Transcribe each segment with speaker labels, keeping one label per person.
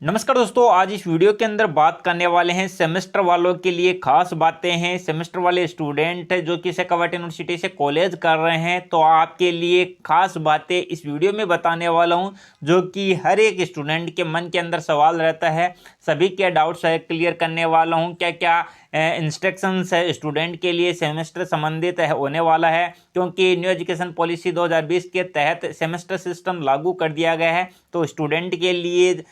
Speaker 1: नमस्कार दोस्तों, आज इस वीडियो के अंदर बात करने वाले हैं सेमेस्टर वालों के लिए खास बातें हैं। सेमेस्टर वाले स्टूडेंट जो कि शेखावाट यूनिवर्सिटी से कॉलेज कर रहे हैं, तो आपके लिए खास बातें इस वीडियो में बताने वाला हूं, जो कि हर एक स्टूडेंट के मन के अंदर सवाल रहता है। सभी के डाउट्स है क्लियर करने वाला हूं। क्या क्या इंस्ट्रक्शंस है स्टूडेंट के लिए सेमेस्टर संबंधित है होने वाला है, क्योंकि न्यू एजुकेशन पॉलिसी 2020 के तहत सेमेस्टर सिस्टम लागू कर दिया गया है। तो स्टूडेंट के लिए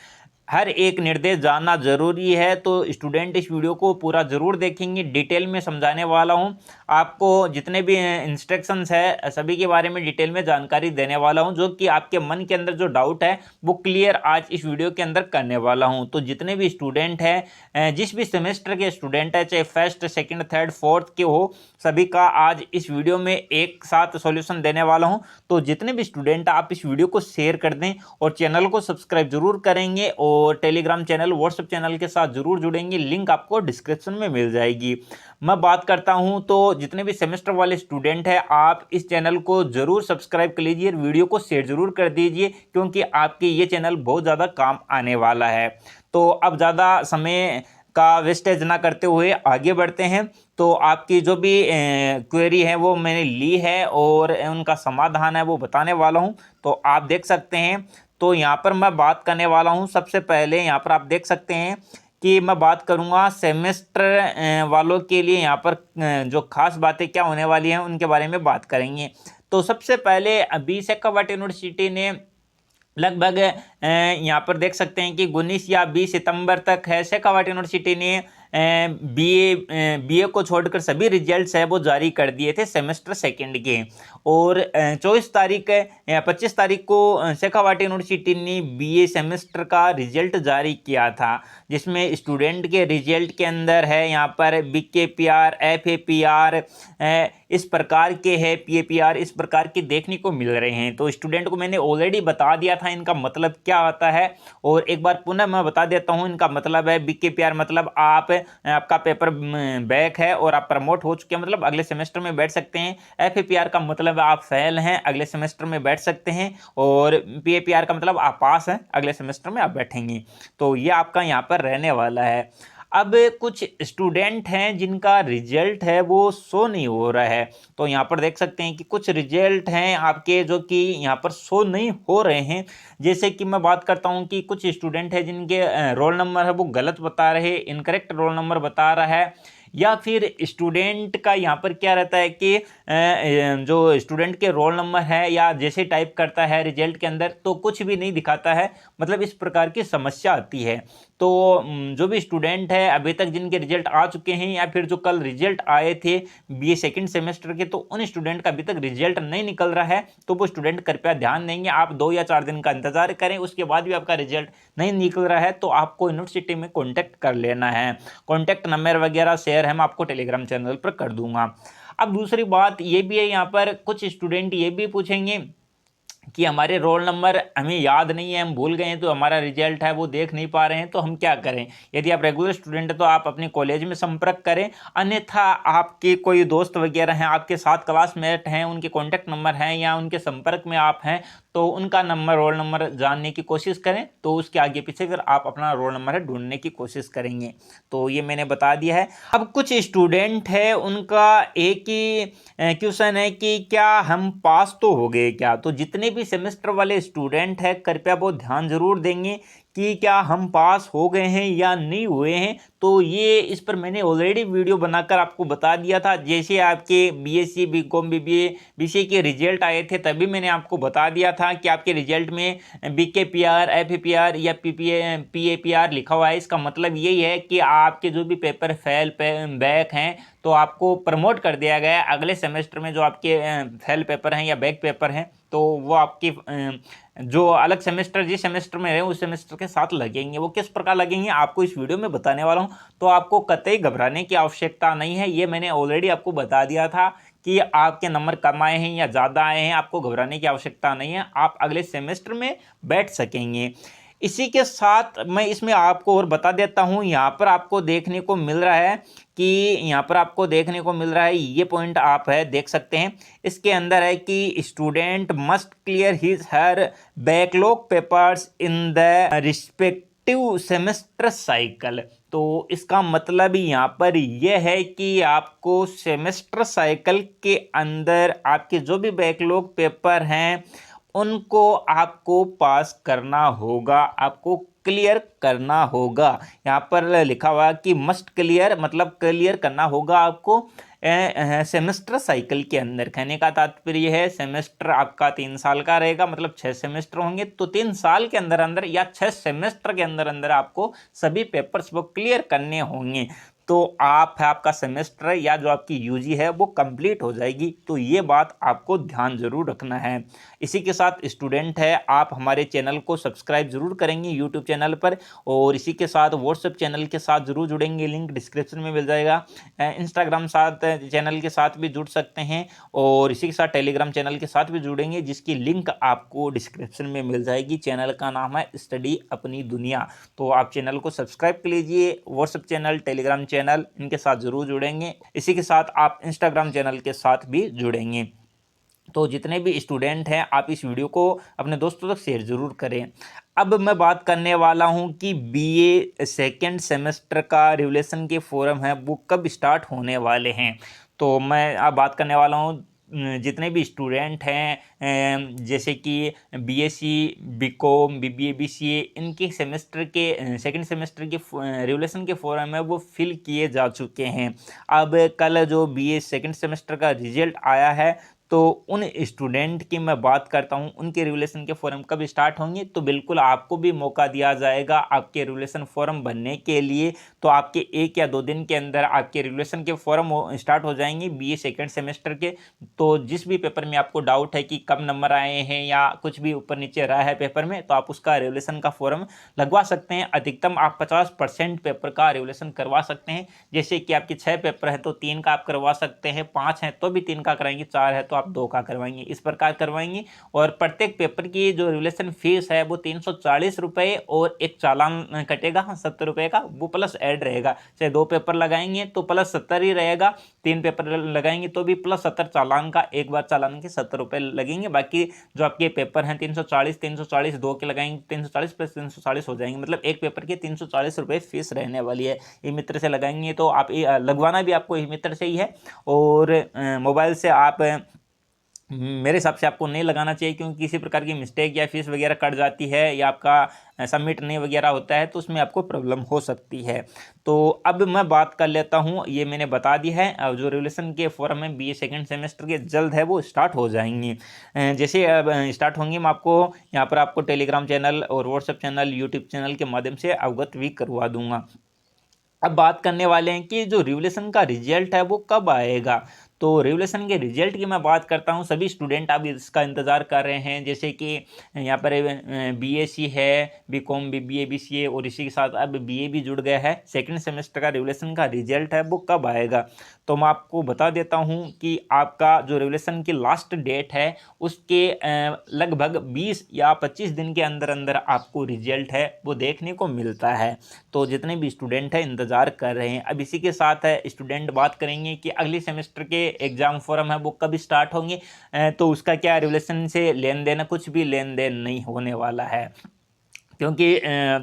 Speaker 1: हर एक निर्देश जानना जरूरी है। तो स्टूडेंट इस वीडियो को पूरा जरूर देखेंगे, डिटेल में समझाने वाला हूं। आपको जितने भी इंस्ट्रक्शंस है सभी के बारे में डिटेल में जानकारी देने वाला हूं, जो कि आपके मन के अंदर जो डाउट है वो क्लियर आज इस वीडियो के अंदर करने वाला हूं। तो जितने भी स्टूडेंट हैं, जिस भी सेमेस्टर के स्टूडेंट है, चाहे फर्स्ट सेकेंड थर्ड फोर्थ के हो, सभी का आज इस वीडियो में एक साथ सॉल्यूशन देने वाला हूं। तो जितने भी स्टूडेंट आप इस वीडियो को शेयर कर दें और चैनल को सब्सक्राइब जरूर करेंगे और टेलीग्राम चैनल व्हाट्सएप चैनल के साथ जरूर जुड़ेंगे, लिंक आपको डिस्क्रिप्शन में मिल जाएगी। मैं बात करता हूं, तो जितने भी सेमेस्टर वाले स्टूडेंट हैं आप इस चैनल को जरूर सब्सक्राइब कर लीजिए, वीडियो को शेयर जरूर कर दीजिए, क्योंकि आपके ये चैनल बहुत ज़्यादा काम आने वाला है। तो अब ज़्यादा समय का वेस्टेज ना करते हुए आगे बढ़ते हैं। तो आपकी जो भी क्वेरी है वो मैंने ली है और उनका समाधान है वो बताने वाला हूं। तो आप देख सकते हैं, तो यहाँ पर मैं बात करने वाला हूँ। सबसे पहले यहाँ पर आप देख सकते हैं कि मैं बात करूँगा सेमेस्टर वालों के लिए। यहाँ पर जो खास बातें क्या होने वाली हैं उनके बारे में बात करेंगे। तो सबसे पहले अभी शेखावाट यूनिवर्सिटी ने लगभग यहाँ पर देख सकते हैं कि 19 या 20 सितंबर तक है, शेखावाट यूनिवर्सिटी ने बीए को छोड़कर सभी रिजल्ट्स है वो जारी कर दिए थे सेमेस्टर सेकंड के। और 24 तारीख या 25 तारीख को शेखावाट यूनिवर्सिटी ने बीए सेमेस्टर का रिजल्ट जारी किया था, जिसमें स्टूडेंट के रिजल्ट के अंदर है यहाँ पर BKPR, FAPR इस प्रकार के है, PAPR इस प्रकार के देखने को मिल रहे हैं। तो स्टूडेंट को मैंने ऑलरेडी बता दिया था इनका मतलब क्या होता है, और एक बार पुनः मैं बता देता हूँ। इनका मतलब है BKPR मतलब आपका पेपर बैक है और आप प्रमोट हो चुके हैं, मतलब अगले सेमेस्टर में बैठ सकते हैं। FAPR का मतलब आप फेल हैं, अगले सेमेस्टर में बैठ सकते हैं। और PAPR का मतलब आप पास हैं, अगले सेमेस्टर में आप बैठेंगे। तो ये आपका यहाँ पर रहने वाला है। अब कुछ स्टूडेंट हैं जिनका रिजल्ट है वो शो नहीं हो रहा है। तो यहाँ पर देख सकते हैं कि कुछ रिजल्ट हैं आपके जो कि यहाँ पर शो नहीं हो रहे हैं। जैसे कि मैं बात करता हूँ कि कुछ स्टूडेंट है जिनके रोल नंबर है वो गलत बता रहे, इनकरेक्ट रोल नंबर बता रहा है, या फिर स्टूडेंट का यहाँ पर क्या रहता है कि जो स्टूडेंट के रोल नंबर है या जैसे टाइप करता है रिजल्ट के अंदर तो कुछ भी नहीं दिखाता है, मतलब इस प्रकार की समस्या आती है। तो जो भी स्टूडेंट है अभी तक जिनके रिजल्ट आ चुके हैं या फिर जो कल रिजल्ट आए थे बीए सेकंड सेमेस्टर के, तो उन स्टूडेंट का अभी तक रिजल्ट नहीं निकल रहा है। तो वो स्टूडेंट कृपया ध्यान देंगे, आप 2 या 4 दिन का इंतजार करें, उसके बाद भी आपका रिजल्ट नहीं निकल रहा है तो आपको यूनिवर्सिटी में कॉन्टैक्ट कर लेना है। कॉन्टैक्ट नंबर वगैरह शेयर है मैं आपको टेलीग्राम चैनल पर कर दूंगा। अब दूसरी बात ये भी है, यहाँ पर कुछ स्टूडेंट ये भी पूछेंगे कि हमारे रोल नंबर हमें याद नहीं है, हम भूल गए हैं, तो हमारा रिजल्ट है वो देख नहीं पा रहे हैं, तो हम क्या करें। यदि आप रेगुलर स्टूडेंट हैं तो आप अपने कॉलेज में संपर्क करें, अन्यथा आपके कोई दोस्त वगैरह हैं, आपके साथ क्लासमेट हैं, उनके कॉन्टैक्ट नंबर हैं या उनके संपर्क में आप हैं, तो उनका नंबर रोल नंबर जानने की कोशिश करें। तो उसके आगे पीछे फिर आप अपना रोल नंबर है ढूंढने की कोशिश करेंगे। तो ये मैंने बता दिया है। अब कुछ स्टूडेंट है उनका एक ही क्वेश्चन है कि क्या हम पास तो हो गए क्या। तो जितने भी सेमेस्टर वाले स्टूडेंट हैं कृपया वो ध्यान जरूर देंगे कि क्या हम पास हो गए हैं या नहीं हुए हैं। तो ये इस पर मैंने ऑलरेडी वीडियो बनाकर आपको बता दिया था। जैसे आपके BSc BCom BBA BCA के रिजल्ट आए थे तभी मैंने आपको बता दिया था कि आपके रिजल्ट में BKPR FAPR या PAPR लिखा हुआ है। इसका मतलब यही है कि आपके जो भी पेपर फेल बैक हैं तो आपको प्रमोट कर दिया गया है। अगले सेमेस्टर में जो आपके फेल पेपर हैं या बैक पेपर हैं तो वो आपके जो अलग सेमेस्टर जिस सेमेस्टर में रहे उस सेमेस्टर के साथ लगेंगे। वो किस प्रकार लगेंगे आपको इस वीडियो में बताने वाला हूं। तो आपको कतई घबराने की आवश्यकता नहीं है, ये मैंने ऑलरेडी आपको बता दिया था कि आपके नंबर कम आए हैं या ज़्यादा आए हैं, आपको घबराने की आवश्यकता नहीं है, आप अगले सेमेस्टर में बैठ सकेंगे। इसी के साथ मैं इसमें आपको और बता देता हूँ, यहाँ पर आपको देखने को मिल रहा है कि यहाँ पर आपको देखने को मिल रहा है ये पॉइंट आप है देख सकते हैं। इसके अंदर है कि student must clear his her backlog papers in the respect active semester cycle. तो इसका मतलब यहाँ पर यह है कि आपको सेमेस्टर साइकिल के अंदर आपके जो भी बैकलॉग पेपर हैं उनको आपको पास करना होगा, आपको क्लियर करना होगा। यहाँ पर लिखा हुआ है कि मस्ट क्लियर, मतलब क्लियर करना होगा आपको सेमेस्टर साइकिल के अंदर। कहने का तात्पर्य है सेमेस्टर आपका 3 साल का रहेगा, मतलब 6 सेमेस्टर होंगे, तो 3 साल के अंदर अंदर या 6 सेमेस्टर के अंदर अंदर आपको सभी पेपर्स वो क्लियर करने होंगे, तो आपका सेमेस्टर या जो आपकी यूजी है वो कंप्लीट हो जाएगी। तो ये बात आपको ध्यान जरूर रखना है। इसी के साथ स्टूडेंट है आप हमारे चैनल को सब्सक्राइब जरूर करेंगे यूट्यूब चैनल पर, और इसी के साथ व्हाट्सएप चैनल के साथ जरूर जुड़ेंगे, लिंक डिस्क्रिप्शन में मिल जाएगा। इंस्टाग्राम साथ चैनल के साथ भी जुड़ सकते हैं, और इसी के साथ टेलीग्राम चैनल के साथ भी जुड़ेंगे, जिसकी लिंक आपको डिस्क्रिप्शन में मिल जाएगी। चैनल का नाम है स्टडी अपनी दुनिया। तो आप चैनल को सब्सक्राइब कर लीजिए, व्हाट्सएप चैनल, टेलीग्राम चैनल, इनके साथ जरूर जुड़ेंगे। इसी के साथ आप इंस्टाग्राम चैनल के साथ भी जुड़ेंगे। तो जितने भी स्टूडेंट हैं आप इस वीडियो को अपने दोस्तों तक शेयर जरूर करें। अब मैं बात करने वाला हूं कि बीए सेकेंड सेमेस्टर का रिवलेशन के फोरम है वो कब स्टार्ट होने वाले हैं। तो मैं अब बात करने वाला हूं जितने भी स्टूडेंट हैं जैसे कि बीएससी, बीकॉम, बीबीए, बीसीए, इनके सेमेस्टर के सेकंड सेमेस्टर के रिवलेशन के फॉर्म है वो फिल किए जा चुके हैं। अब कल जो बीए सेकंड सेमेस्टर का रिजल्ट आया है, तो उन स्टूडेंट की मैं बात करता हूं, उनके रिवलेशन के फॉर्म कब स्टार्ट होंगे, तो बिल्कुल आपको भी मौका दिया जाएगा आपके रिवलेशन फॉर्म बनने के लिए। तो आपके 1 या 2 दिन के अंदर आपके रिवलेशन के फॉर्म स्टार्ट हो जाएंगे बीए सेकंड सेमेस्टर के। तो जिस भी पेपर में आपको डाउट है कि कब नंबर आए हैं या कुछ भी ऊपर नीचे रहा है पेपर में, तो आप उसका रिवलेशन का फॉर्म लगवा सकते हैं। अधिकतम आप 50% पेपर का रिवलेशन करवा सकते हैं। जैसे कि आपके 6 पेपर है तो 3 का आप करवा सकते हैं, 5 हैं तो भी 3 का कराएंगे, 4 है तो आप 2 का करवाएंगे, इस प्रकार करवाएंगे। और प्रत्येक पेपर की जो रिवलेशन फीस है वो 340 रुपये, और एक चालान कटेगा 70 रुपये का, वो प्लस ऐड रहेगा। चाहे 2 पेपर लगाएंगे तो प्लस 70 ही रहेगा, 3 पेपर लगाएंगे तो भी प्लस 70 चालान का, एक बार चालान के 70 रुपये लगेंगे। बाकी जो आपके पेपर हैं 340 2 के लगाएंगे 340 प्लस 340 हो जाएंगे, मतलब एक पेपर के 340 रुपये फीस रहने वाली है। ई मित्र से लगाएंगे तो आप लगवाना भी आपको ई मित्र से ही है, और मोबाइल से आप मेरे हिसाब से आपको नहीं लगाना चाहिए, क्योंकि किसी प्रकार की मिस्टेक या फीस वगैरह कट जाती है या आपका सबमिट नहीं वगैरह होता है तो उसमें आपको प्रॉब्लम हो सकती है। तो अब मैं बात कर लेता हूं, ये मैंने बता दी है। अब जो रिवलेशन के फॉर्म है बीए सेकंड सेमेस्टर के जल्द है वो स्टार्ट हो जाएंगे। जैसे अब स्टार्ट होंगे मैं आपको यहाँ पर आपको टेलीग्राम चैनल और व्हाट्सएप चैनल, यूट्यूब चैनल के माध्यम से अवगत भी करवा दूंगा। अब बात करने वाले हैं कि जो रिवलेशन का रिजल्ट है वो कब आएगा। तो रिवलेशन के रिजल्ट की मैं बात करता हूं, सभी स्टूडेंट अब इसका इंतज़ार कर रहे हैं। जैसे कि यहाँ पर बीएससी है, बीकॉम, बीबीए, बीसीए, और इसी के साथ अब बीए भी जुड़ गया है। सेकंड सेमेस्टर का रिवलेशन का रिजल्ट है वो कब आएगा, तो मैं आपको बता देता हूं कि आपका जो रिवलेशन की लास्ट डेट है उसके लगभग 20 या 25 दिन के अंदर अंदर आपको रिजल्ट है वो देखने को मिलता है। तो जितने भी स्टूडेंट हैं इंतज़ार कर रहे हैं। अब इसी के साथ है स्टूडेंट बात करेंगे कि अगले सेमेस्टर के एग्ज़ाम फॉर्म है वो कब स्टार्ट होंगे। तो उसका क्या रिवलेशन से लेन देन, कुछ भी लेन देन नहीं होने वाला है, क्योंकि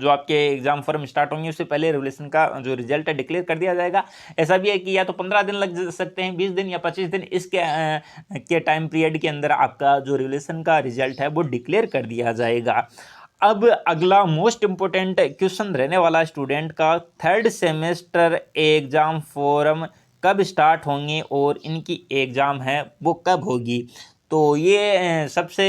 Speaker 1: जो आपके एग्जाम फॉर्म स्टार्ट होंगे उससे पहले रिवलेशन का जो रिजल्ट है डिक्लेयर कर दिया जाएगा। ऐसा भी है कि या तो 15 दिन लग सकते हैं, 20 दिन या 25 दिन, इसके के टाइम पीरियड के अंदर आपका जो रिवलेशन का रिजल्ट है वो डिक्लेयर कर दिया जाएगा। अब अगला मोस्ट इंपॉर्टेंट क्वेश्चन रहने वाला स्टूडेंट का, थर्ड सेमेस्टर एग्जाम फॉर्म कब स्टार्ट होंगे और इनकी एग्ज़ाम है वो कब होगी। तो ये सबसे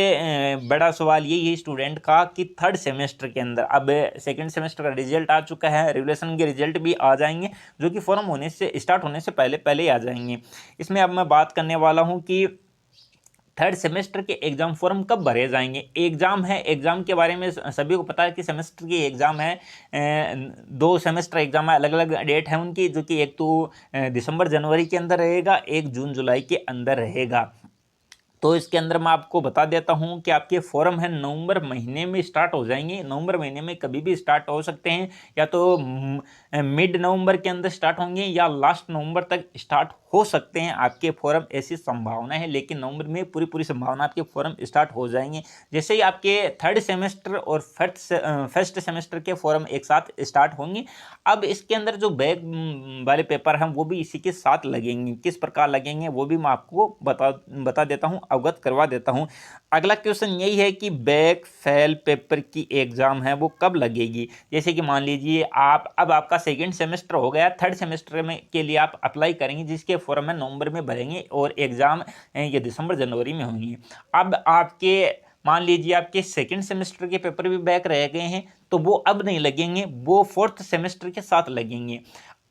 Speaker 1: बड़ा सवाल यही है स्टूडेंट का कि थर्ड सेमेस्टर के अंदर, अब सेकंड सेमेस्टर का रिजल्ट आ चुका है, रिवलेशन के रिजल्ट भी आ जाएंगे जो कि फॉर्म होने से स्टार्ट होने से पहले पहले ही आ जाएंगे। इसमें अब मैं बात करने वाला हूँ कि थर्ड सेमेस्टर के एग्ज़ाम फॉर्म कब भरे जाएंगे। एग्ज़ाम है, एग्ज़ाम के बारे में सभी को पता है कि सेमेस्टर की एग्ज़ाम है, 2 सेमेस्टर एग्ज़ाम है, अलग अलग डेट है उनकी, जो कि एक तो दिसंबर जनवरी के अंदर रहेगा, एक जून जुलाई के अंदर रहेगा। तो इसके अंदर मैं आपको बता देता हूं कि आपके फॉर्म है नवंबर महीने में स्टार्ट हो जाएंगे। नवंबर महीने में कभी भी स्टार्ट हो सकते हैं, या तो मिड नवंबर के अंदर स्टार्ट होंगे या लास्ट नवंबर तक स्टार्ट हो सकते हैं आपके फॉर्म, ऐसी संभावना है। लेकिन नवंबर में पूरी पूरी संभावना आपके फॉर्म स्टार्ट हो जाएंगे। जैसे ही आपके थर्ड सेमेस्टर और फर्स्ट सेमेस्टर के फॉर्म एक साथ स्टार्ट होंगे। अब इसके अंदर जो बैक वाले पेपर हैं वो भी इसी के साथ लगेंगे। किस प्रकार लगेंगे वो भी मैं आपको बता देता हूँ, अवगत करवा देता हूँ। अगला क्वेश्चन यही है कि बैक फेल पेपर की एग्ज़ाम है वो कब लगेगी। जैसे कि मान लीजिए अब आपका सेकेंड सेमेस्टर हो गया, थर्ड सेमेस्टर में के लिए आप अप्लाई करेंगे, जिसके फॉर्म है नवंबर में भरेंगे और एग्ज़ाम ये दिसंबर जनवरी में होंगी। अब आपके मान लीजिए आपके सेकेंड सेमेस्टर के पेपर भी बैक रह गए हैं, तो वो अब नहीं लगेंगे, वो फोर्थ सेमेस्टर के साथ लगेंगे।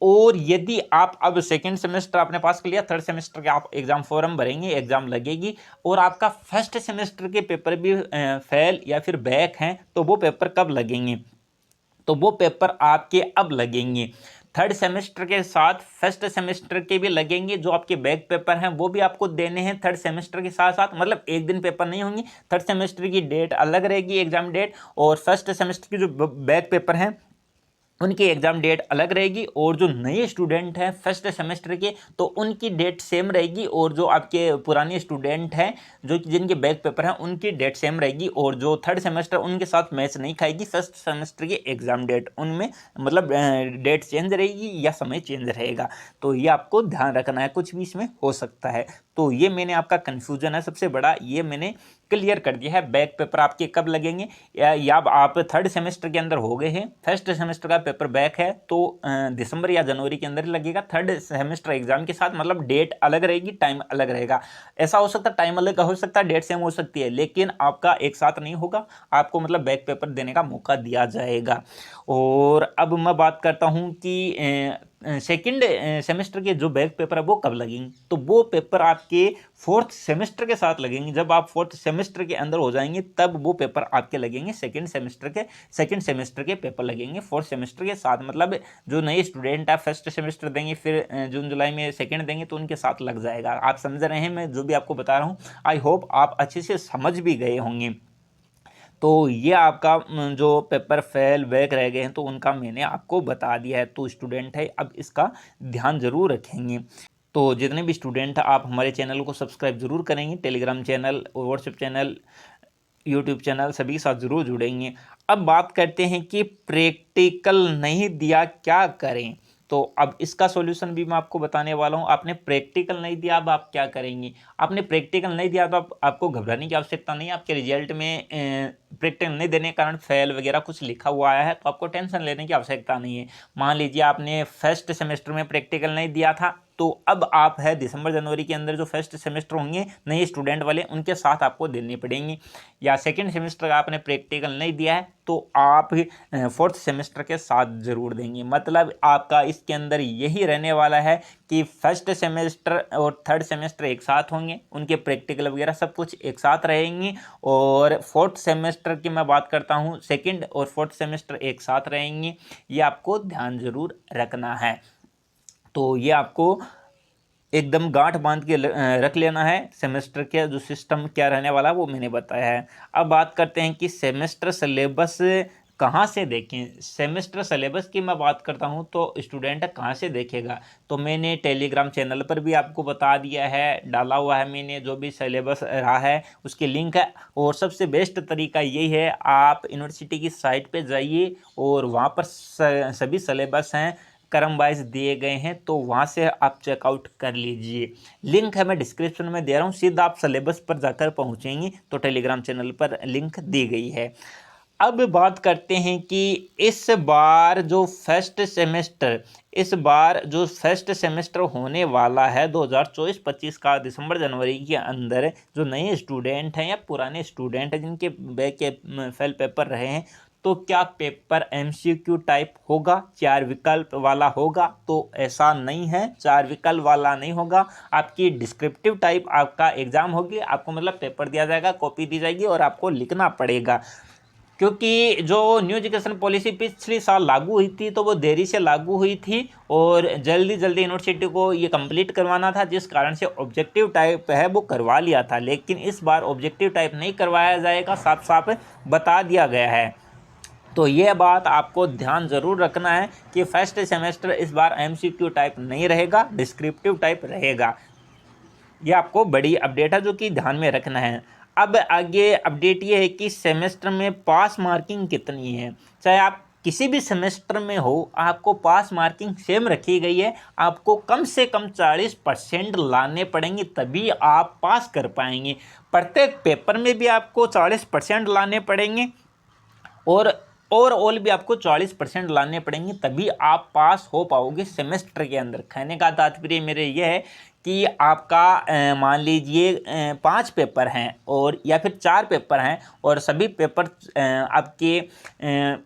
Speaker 1: और यदि आप अब सेकेंड सेमेस्टर आपने पास कर लिया, थर्ड सेमेस्टर के आप एग्जाम फॉर्म भरेंगे, एग्जाम लगेगी और आपका फर्स्ट सेमेस्टर के पेपर भी फेल या फिर बैक हैं, तो वो पेपर कब लगेंगे। तो वो पेपर आपके अब लगेंगे। थर्ड सेमेस्टर के साथ फर्स्ट सेमेस्टर के भी लगेंगे। जो आपके बैक पेपर हैं वो भी आपको देने हैं थर्ड सेमेस्टर के साथ साथ, मतलब एक दिन पेपर नहीं होंगे। थर्ड सेमेस्टर की डेट अलग रहेगी, एग्जाम डेट, और फर्स्ट सेमेस्टर के जो बैक पेपर हैं उनकी एग्ज़ाम डेट अलग रहेगी। और जो नए स्टूडेंट हैं फर्स्ट सेमेस्टर के, तो उनकी डेट सेम रहेगी। और जो आपके पुराने स्टूडेंट हैं जो जिनके बैक पेपर हैं उनकी डेट सेम रहेगी। और जो थर्ड सेमेस्टर उनके साथ मैच नहीं खाएगी फर्स्ट सेमेस्टर की एग्ज़ाम डेट, उनमें मतलब डेट चेंज रहेगी या समय चेंज रहेगा। तो ये आपको ध्यान रखना है, कुछ भी इसमें हो सकता है। तो ये मैंने आपका कन्फ्यूज़न है सबसे बड़ा, ये मैंने क्लियर कर दिया है। बैक पेपर आपके कब लगेंगे, या आप थर्ड सेमेस्टर के अंदर हो गए हैं, फर्स्ट सेमेस्टर का पेपर बैक है, तो दिसंबर या जनवरी के अंदर लगेगा थर्ड सेमेस्टर एग्जाम के साथ, मतलब डेट अलग रहेगी, टाइम अलग रहेगा। ऐसा हो सकता है टाइम अलग हो सकता है, डेट सेम हो सकती है, लेकिन आपका एक साथ नहीं होगा। आपको मतलब बैक पेपर देने का मौका दिया जाएगा। और अब मैं बात करता हूँ कि सेकंड सेमेस्टर के जो बैक पेपर है वो कब लगेंगे। तो वो पेपर आपके फोर्थ सेमेस्टर के साथ लगेंगे। जब आप फोर्थ सेमेस्टर के अंदर हो जाएंगे तब वो पेपर आपके लगेंगे। सेकंड सेमेस्टर के पेपर लगेंगे फोर्थ सेमेस्टर के साथ। मतलब जो नए स्टूडेंट है फर्स्ट सेमेस्टर देंगे, फिर जून जुलाई में सेकंड देंगे, तो उनके साथ लग जाएगा। आप समझ रहे हैं मैं जो भी आपको बता रहा हूँ। आई होप आप अच्छे से समझ भी गए होंगे। तो ये आपका जो पेपर फेल बैक रह गए हैं तो उनका मैंने आपको बता दिया है। तो स्टूडेंट है अब इसका ध्यान ज़रूर रखेंगे। तो जितने भी स्टूडेंट आप हमारे चैनल को सब्सक्राइब ज़रूर करेंगे, टेलीग्राम चैनल और व्हाट्सएप चैनल, यूट्यूब चैनल सभी के साथ ज़रूर जुड़ेंगे। अब बात करते हैं कि प्रैक्टिकल नहीं दिया क्या करें। तो अब इसका सॉल्यूशन भी मैं आपको बताने वाला हूँ। आपने प्रैक्टिकल नहीं दिया, अब आप क्या करेंगे। आपने प्रैक्टिकल नहीं दिया तो आपको घबराने की आवश्यकता नहीं है। आपके रिजल्ट में प्रैक्टिकल नहीं देने के कारण फेल वगैरह कुछ लिखा हुआ आया है तो आपको टेंशन लेने की आवश्यकता नहीं है। मान लीजिए आपने फर्स्ट सेमेस्टर में प्रैक्टिकल नहीं दिया था, तो अब आप है दिसंबर जनवरी के अंदर जो फर्स्ट सेमेस्टर होंगे नए स्टूडेंट वाले, उनके साथ आपको देने पड़ेंगे। या सेकंड सेमेस्टर का आपने प्रैक्टिकल नहीं दिया है तो आप फोर्थ सेमेस्टर के साथ ज़रूर देंगे। मतलब आपका इसके अंदर यही रहने वाला है कि फर्स्ट सेमेस्टर और थर्ड सेमेस्टर एक साथ होंगे, उनके प्रैक्टिकल वगैरह सब कुछ एक साथ रहेंगे। और फोर्थ सेमेस्टर की मैं बात करता हूँ, सेकंड और फोर्थ सेमेस्टर एक साथ रहेंगे। ये आपको ध्यान ज़रूर रखना है। तो ये आपको एकदम गांठ बांध के रख लेना है। सेमेस्टर का जो सिस्टम क्या रहने वाला है वो मैंने बताया है। अब बात करते हैं कि सेमेस्टर सिलेबस कहाँ से देखें। सेमेस्टर सिलेबस की मैं बात करता हूँ तो स्टूडेंट कहाँ से देखेगा, तो मैंने टेलीग्राम चैनल पर भी आपको बता दिया है, डाला हुआ है मैंने, जो भी सिलेबस रहा है उसकी लिंक है। और सबसे बेस्ट तरीका यही है, आप यूनिवर्सिटी की साइट पे जाइए और वहाँ पर सभी सिलेबस हैं क्रम वाइज दिए गए हैं, तो वहाँ से आप चेकआउट कर लीजिए। लिंक है मैं डिस्क्रिप्शन में दे रहा हूँ, सीधा आप सिलेबस पर जाकर पहुँचेंगे तो टेलीग्राम चैनल पर लिंक दी गई है। अब बात करते हैं कि इस बार जो फर्स्ट सेमेस्टर होने वाला है 2024-25 का दिसंबर जनवरी के अंदर, जो नए स्टूडेंट हैं या पुराने स्टूडेंट हैं जिनके बैक के फेल पेपर रहे हैं, तो क्या पेपर एमसीक्यू टाइप होगा, 4 विकल्प वाला होगा। तो ऐसा नहीं है, 4 विकल्प वाला नहीं होगा। आपकी डिस्क्रिप्टिव टाइप आपका एग्जाम होगी, आपको मतलब पेपर दिया जाएगा, कॉपी दी जाएगी और आपको लिखना पड़ेगा। क्योंकि जो न्यू एजुकेशन पॉलिसी पिछले साल लागू हुई थी तो वो देरी से लागू हुई थी और जल्दी जल्दी यूनिवर्सिटी को ये कंप्लीट करवाना था, जिस कारण से ऑब्जेक्टिव टाइप है वो करवा लिया था। लेकिन इस बार ऑब्जेक्टिव टाइप नहीं करवाया जाएगा, साफ साफ बता दिया गया है। तो ये बात आपको ध्यान ज़रूर रखना है कि फर्स्ट सेमेस्टर इस बार एमसीक्यू टाइप नहीं रहेगा, डिस्क्रिप्टिव टाइप रहेगा। ये आपको बड़ी अपडेट है जो कि ध्यान में रखना है। अब आगे अपडेट ये है कि सेमेस्टर में पास मार्किंग कितनी है। चाहे आप किसी भी सेमेस्टर में हो, आपको पास मार्किंग सेम रखी गई है। आपको कम से कम 40% लाने पड़ेंगे, तभी आप पास कर पाएंगे। प्रत्येक पेपर में भी आपको 40% लाने पड़ेंगे और ओवरऑल भी आपको 40% लाने पड़ेंगे, तभी आप पास हो पाओगे सेमेस्टर के अंदर। कहने का तात्पर्य मेरे ये है कि आपका मान लीजिए 5 पेपर हैं और या फिर 4 पेपर हैं और सभी पेपर आपके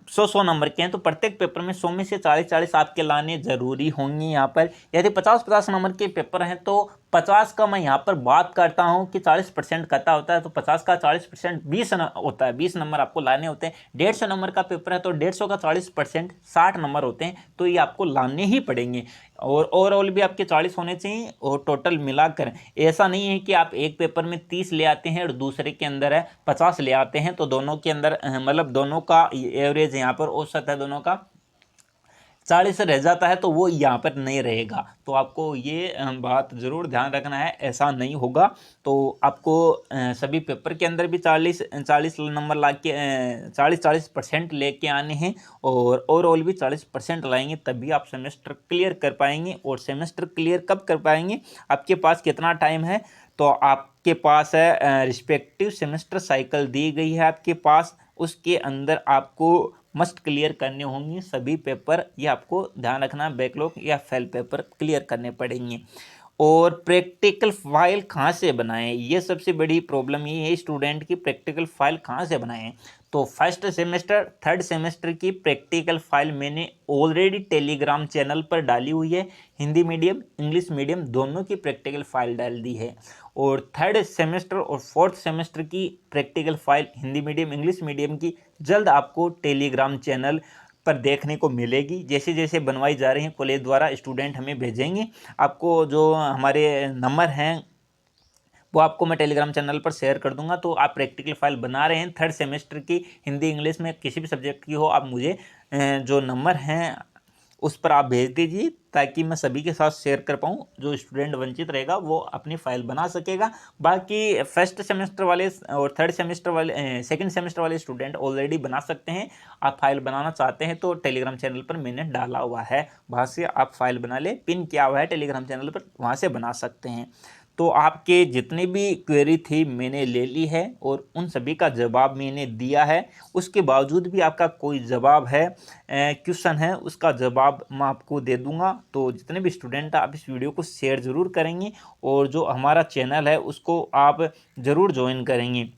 Speaker 1: 100 नंबर के हैं, तो प्रत्येक पेपर में 100 में से 40 आपके लाने ज़रूरी होंगे। यहाँ पर यदि 50 नंबर के पेपर हैं तो 50 का मैं यहाँ पर बात करता हूँ कि 40% कटा होता है, तो 50 का 40% 20 होता है, 20 नंबर आपको लाने होते हैं। 150 नंबर का पेपर है तो 150 का 40% 60 नंबर होते हैं, तो ये आपको लाने ही पड़ेंगे। और ओवरऑल भी आपके 40 होने चाहिए और टोटल मिलाकर। ऐसा नहीं है कि आप एक पेपर में 30 ले आते हैं और दूसरे के अंदर है 50 ले आते हैं, तो दोनों के अंदर मतलब दोनों का एवरेज यहाँ पर औसत है दोनों का 40 रह जाता है, तो वो यहाँ पर नहीं रहेगा। तो आपको ये बात ज़रूर ध्यान रखना है, ऐसा नहीं होगा। तो आपको सभी पेपर के अंदर भी 40 नंबर ला के 40% लेके आने हैं और ओवरऑल भी 40% लाएंगे, तभी आप सेमेस्टर क्लियर कर पाएंगे। और सेमेस्टर क्लियर कब कर पाएंगे, आपके पास कितना टाइम है, तो आपके पास है रिस्पेक्टिव सेमेस्टर साइकिल दी गई है आपके पास, उसके अंदर आपको मस्ट क्लियर करने होंगे सभी पेपर। ये आपको ध्यान रखना, बैकलॉग या फेल पेपर क्लियर करने पड़ेंगे। और प्रैक्टिकल फाइल कहाँ से बनाएं, ये सबसे बड़ी प्रॉब्लम ये है स्टूडेंट की, प्रैक्टिकल फाइल कहाँ से बनाएं। तो फर्स्ट सेमेस्टर थर्ड सेमेस्टर की प्रैक्टिकल फाइल मैंने ऑलरेडी टेलीग्राम चैनल पर डाली हुई है। हिंदी मीडियम इंग्लिश मीडियम दोनों की प्रैक्टिकल फाइल डाल दी है। और थर्ड सेमेस्टर और फोर्थ सेमेस्टर की practical file Hindi medium English medium की जल्द आपको टेलीग्राम चैनल पर देखने को मिलेगी। जैसे जैसे बनवाई जा रही हैं कॉलेज द्वारा, स्टूडेंट हमें भेजेंगे। आपको जो हमारे नंबर हैं वो आपको मैं टेलीग्राम चैनल पर शेयर कर दूंगा। तो आप प्रैक्टिकल फाइल बना रहे हैं थर्ड सेमेस्टर की हिंदी इंग्लिश में किसी भी सब्जेक्ट की हो, आप मुझे जो नंबर हैं उस पर आप भेज दीजिए, ताकि मैं सभी के साथ शेयर कर पाऊँ। जो स्टूडेंट वंचित रहेगा वो अपनी फ़ाइल बना सकेगा। बाकी फर्स्ट सेमेस्टर वाले और थर्ड सेमेस्टर वाले सेकंड सेमेस्टर वाले स्टूडेंट ऑलरेडी बना सकते हैं। आप फाइल बनाना चाहते हैं तो टेलीग्राम चैनल पर मैंने डाला हुआ है, वहाँ से आप फाइल बना ले, पिन किया हुआ है टेलीग्राम चैनल पर, वहाँ से बना सकते हैं। तो आपके जितनी भी क्वेरी थी मैंने ले ली है और उन सभी का जवाब मैंने दिया है। उसके बावजूद भी आपका कोई जवाब है क्वेश्चन है, उसका जवाब मैं आपको दे दूंगा। तो जितने भी स्टूडेंट आप इस वीडियो को शेयर ज़रूर करेंगे और जो हमारा चैनल है उसको आप ज़रूर ज्वाइन करेंगे,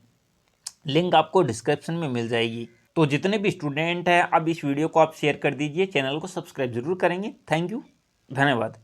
Speaker 1: लिंक आपको डिस्क्रिप्शन में मिल जाएगी। तो जितने भी स्टूडेंट हैं अब इस वीडियो को आप शेयर कर दीजिए, चैनल को सब्सक्राइब ज़रूर करेंगे। थैंक यू, धन्यवाद।